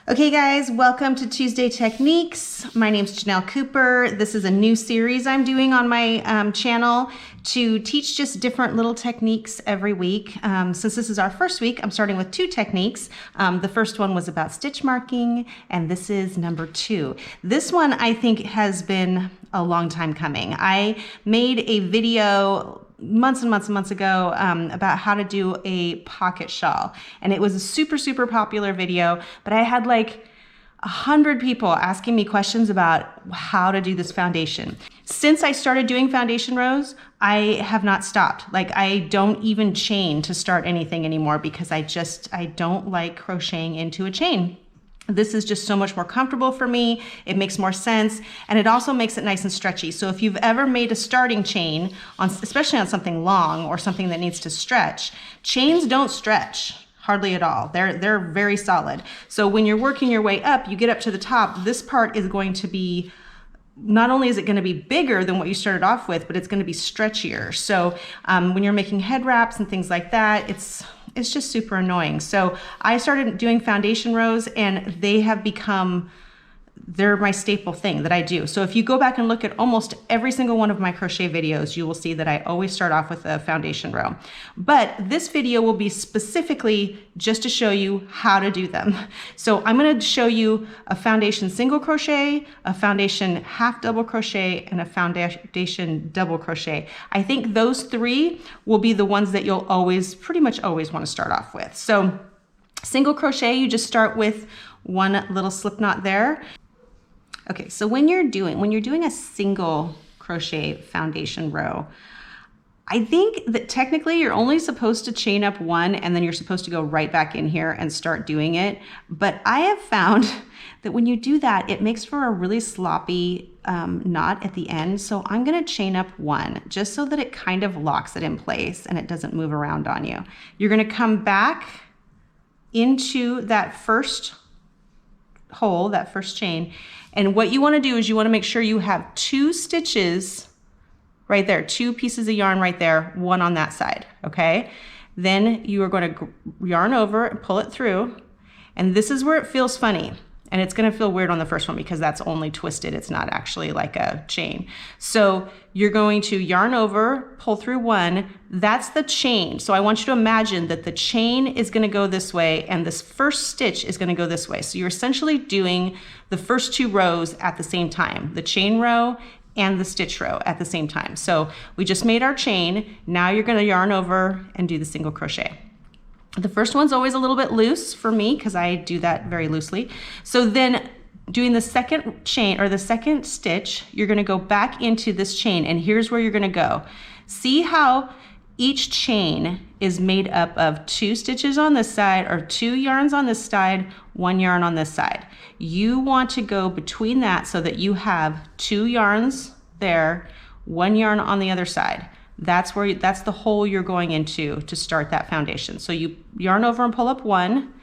Okay guys, welcome to Tuesday Techniques. My name's Ginell Cooper. This is a new series I'm doing on my channel to teach just different little techniques every week. Since this is our first week, I'm starting with 2 techniques. The first one was about stitch marking, and this is number 2. This one I think has been a long time coming. I made a video months and months ago about how to do a pocket shawl, and it was a super popular video, but I had like 100 people asking me questions about how to do this foundation. Since I started doing foundation rows, I have not stopped. Like, I don't even chain to start anything anymore because I don't like crocheting into a chain. This is just so much more comfortable for me. It makes more sense, and it also makes it nice and stretchy. So if you've ever made a starting chain, especially on something long or something that needs to stretch, chains don't stretch hardly at all. They're very solid. So when you're working your way up, you get up to the top, this part is going to be, not only is it going to be bigger than what you started off with, but it's going to be stretchier. So when you're making head wraps and things like that, it's just super annoying. So I started doing foundation rows, and they have become, they're my staple thing that I do. So if you go back and look at almost every single one of my crochet videos, you will see that I always start off with a foundation row. But this video will be specifically just to show you how to do them. So I'm going to show you a foundation single crochet, a foundation half double crochet, and a foundation double crochet. I think those 3 will be the ones that you'll pretty much always want to start off with. So single crochet, you just start with one little slip knot there. Okay, so when you're doing a single crochet foundation row, I think that technically you're only supposed to chain up 1, and then you're supposed to go right back in here and start doing it. But I have found that when you do that, it makes for a really sloppy knot at the end. So I'm gonna chain up 1 just so that it kind of locks it in place and it doesn't move around on you. You're gonna come back into that first hole, that first chain, and what you want to do is you want to make sure you have 2 stitches right there, 2 pieces of yarn right there, 1 on that side, okay? Then you are going to yarn over and pull it through, and this is where it feels funny. And it's going to feel weird on the first one because that's only twisted. It's not actually like a chain. So you're going to yarn over, pull through 1. That's the chain. So I want you to imagine that the chain is going to go this way and this first stitch is going to go this way. So you're essentially doing the first 2 rows at the same time, the chain row and the stitch row at the same time. So we just made our chain. Now you're going to yarn over and do the single crochet. The first one's always a little bit loose for me because I do that very loosely. So then doing the second chain or the second stitch, you're going to go back into this chain, and here's where you're going to go. See how each chain is made up of 2 stitches on this side, or 2 yarns on this side, 1 yarn on this side. You want to go between that so that you have 2 yarns there, 1 yarn on the other side. That's the hole you're going into to start that foundation. So you yarn over and pull up 1,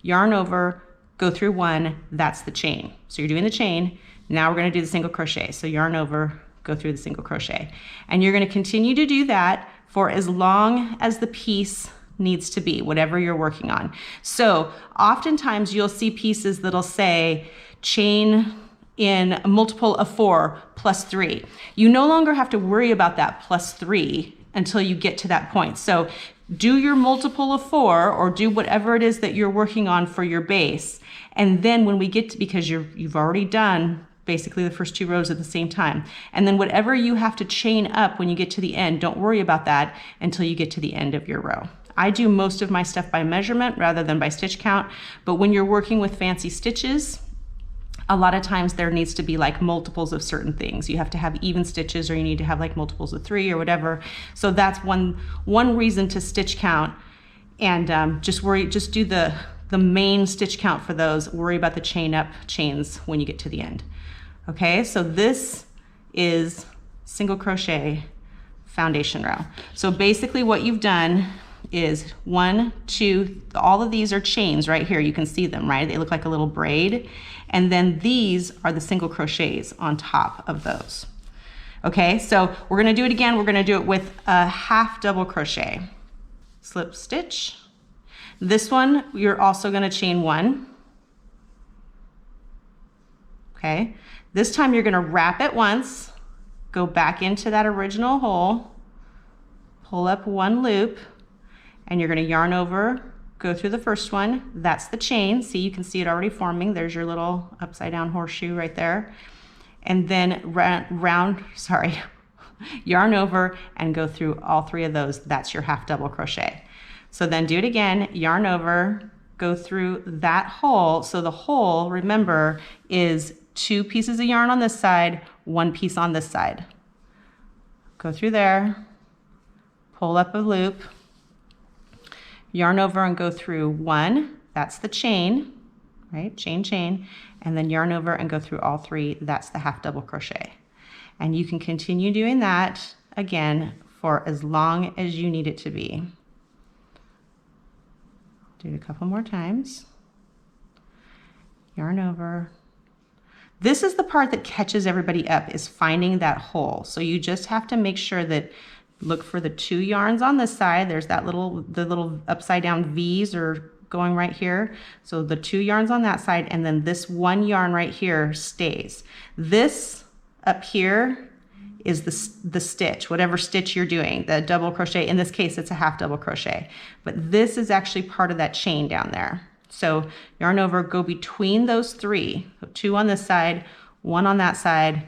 yarn over, go through 1, that's the chain. So you're doing the chain. Now we're going to do the single crochet. So yarn over, go through the single crochet. And you're going to continue to do that for as long as the piece needs to be, whatever you're working on. So oftentimes you'll see pieces that'll say chain in a multiple of 4 plus 3. You no longer have to worry about that plus 3 until you get to that point. So do your multiple of 4, or do whatever it is that you're working on for your base. And then when we get to, because you've already done basically the first 2 rows at the same time. And then whatever you have to chain up when you get to the end, don't worry about that until you get to the end of your row. I do most of my stuff by measurement rather than by stitch count, but when you're working with fancy stitches, a lot of times there needs to be like multiples of certain things. You have to have even stitches, or you need to have like multiples of 3 or whatever. So that's one reason to stitch count, and just do the main stitch count for those. Worry about the chains when you get to the end. Okay, so this is single crochet foundation row. So basically what you've done is 1, 2, all of these are chains right here. You can see them, right? They look like a little braid. And then these are the single crochets on top of those. Okay, so we're gonna do it again. We're gonna do it with a half double crochet. Slip stitch. This one, you're also gonna chain 1. okay? This time you're gonna wrap it once, go back into that original hole, pull up one loop, and you're gonna yarn over, go through the first one. That's the chain. See, you can see it already forming. There's your little upside down horseshoe right there. And then yarn over and go through all 3 of those. That's your half double crochet. So then do it again, yarn over, go through that hole. So the hole, remember, is 2 pieces of yarn on this side, 1 piece on this side. Go through there, pull up a loop, yarn over and go through 1, that's the chain, right? Chain, chain, and then yarn over and go through all 3, that's the half double crochet. And you can continue doing that again for as long as you need it to be. Do it a couple more times. Yarn over. This is the part that catches everybody up, is finding that hole. So you just have to make sure that, look for the 2 yarns on this side. There's that the little upside down V's are going right here. So the 2 yarns on that side, and then this 1 yarn right here stays. This up here is the stitch, whatever stitch you're doing, the double crochet. In this case, it's a half double crochet, but this is actually part of that chain down there. So yarn over, go between those 3, so 2 on this side, 1 on that side,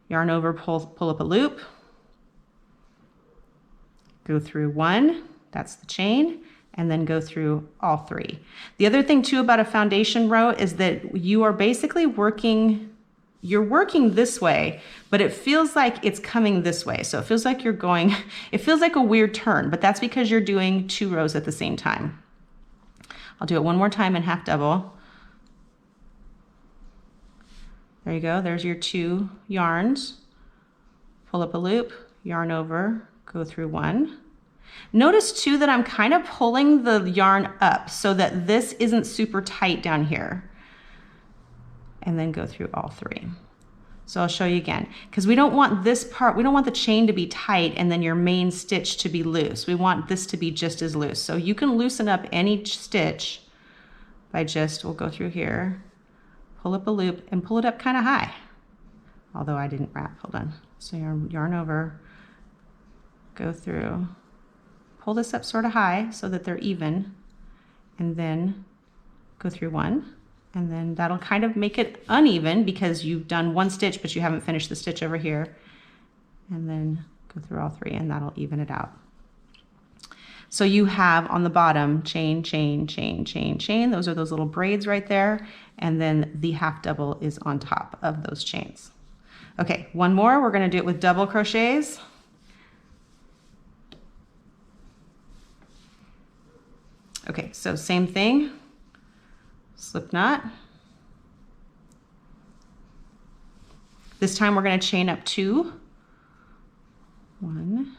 yarn over, pull up a loop, go through 1, that's the chain, and then go through all 3. The other thing too about a foundation row is that you are basically working this way, but it feels like it's coming this way. So it feels like you're going, it feels like a weird turn, but that's because you're doing 2 rows at the same time. I'll do it one more time in half double. There you go, there's your 2 yarns. Pull up a loop, yarn over, go through 1. Notice too that I'm kind of pulling the yarn up so that this isn't super tight down here. And then go through all 3. So I'll show you again, because we don't want this part, we don't want the chain to be tight and then your main stitch to be loose. We want this to be just as loose. So you can loosen up any stitch by we'll go through here, pull up a loop and pull it up kind of high. Although I didn't wrap, hold on. So yarn over, go through, pull this up sort of high so that they're even, and then go through 1. And then that'll kind of make it uneven because you've done 1 stitch, but you haven't finished the stitch over here. And then go through all 3 and that'll even it out. So you have on the bottom, chain, chain, chain, chain, chain. Those are those little braids right there. And then the half double is on top of those chains. Okay, one more. We're gonna do it with double crochets. Okay, so same thing. Slip knot. This time we're going to chain up 2. 1,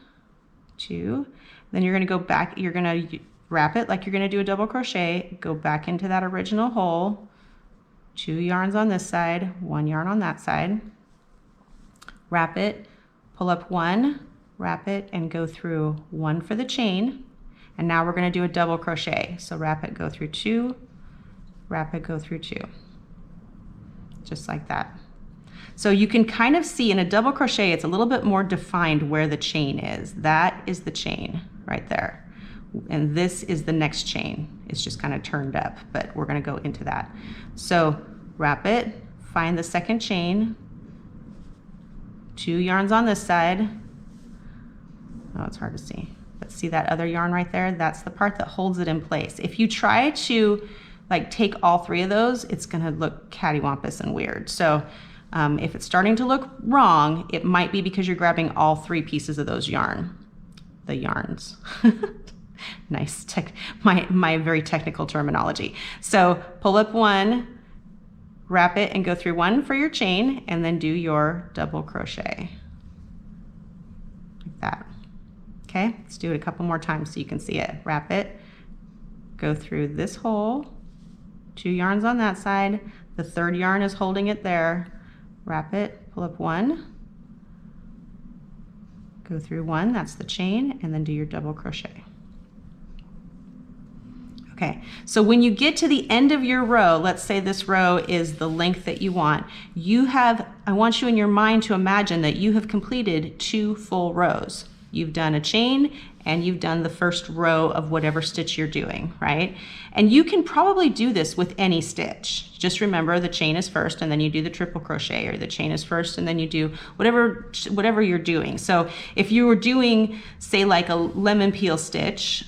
2. Then you're going to go back, you're going to wrap it like you're going to do a double crochet, go back into that original hole, 2 yarns on this side, 1 yarn on that side, wrap it, pull up 1, wrap it, and go through 1 for the chain. And now we're going to do a double crochet. So wrap it, go through 2, wrap it, go through 2, just like that. So you can kind of see in a double crochet, it's a little bit more defined where the chain is. That is the chain right there. And this is the next chain. It's just kind of turned up, but we're going to go into that. So wrap it, find the second chain, 2 yarns on this side. Oh, it's hard to see, but see that other yarn right there? That's the part that holds it in place. If you try to like take all 3 of those, it's gonna look cattywampus and weird. So if it's starting to look wrong, it might be because you're grabbing all 3 pieces of those yarns. Nice, my very technical terminology. So pull up 1, wrap it and go through 1 for your chain, and then do your double crochet, like that. Okay, let's do it a couple more times so you can see it. Wrap it, go through this hole, 2 yarns on that side, the 3rd yarn is holding it there, wrap it, pull up 1, go through 1, that's the chain, and then do your double crochet. Okay, so when you get to the end of your row, let's say this row is the length that you want, I want you in your mind to imagine that you have completed 2 full rows. You've done a chain and you've done the first row of whatever stitch you're doing, right? And you can probably do this with any stitch. Just remember the chain is first and then you do the triple crochet, or the chain is first and then you do whatever you're doing. So if you were doing, say, like a lemon peel stitch,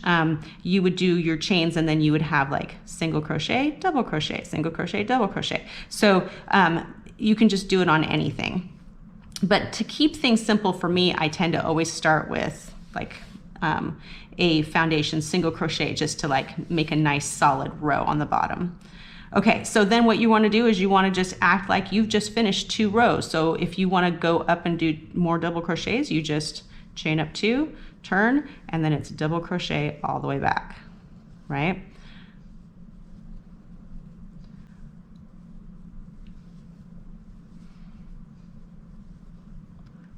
you would do your chains and then you would have like single crochet, double crochet, single crochet, double crochet. So you can just do it on anything. But to keep things simple for me, I tend to always start with like a foundation single crochet, just to like make a nice solid row on the bottom. Okay, so then what you want to do is you want to just act like you've just finished 2 rows. So if you want to go up and do more double crochets, you just chain up 2, turn, and then it's double crochet all the way back, right?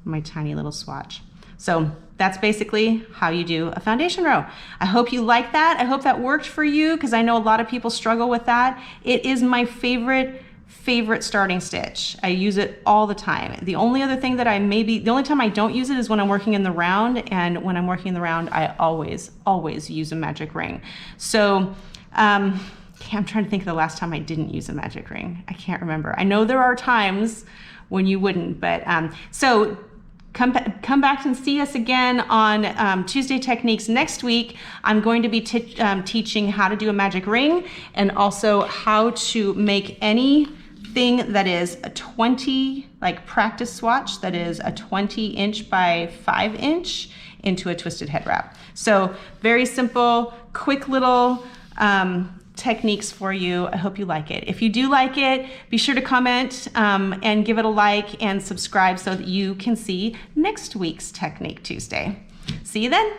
My tiny little swatch. So that's basically how you do a foundation row. I hope you like that. I hope that worked for you, because I know a lot of people struggle with that. It is my favorite starting stitch. I use it all the time. The only other thing that the only time I don't use it is when I'm working in the round, and when I'm working in the round, I always use a magic ring. So I'm trying to think of the last time I didn't use a magic ring. I can't remember. I know there are times when you wouldn't, but so come back and see us again on Tuesday Techniques next week. I'm going to be teaching how to do a magic ring, and also how to make anything that is a 20, like practice swatch, that is a 20" by 5" into a twisted head wrap. So very simple, quick little techniques for you. I hope you like it. If you do like it, be sure to comment and give it a like and subscribe so that you can see next week's Technique Tuesday. See you then.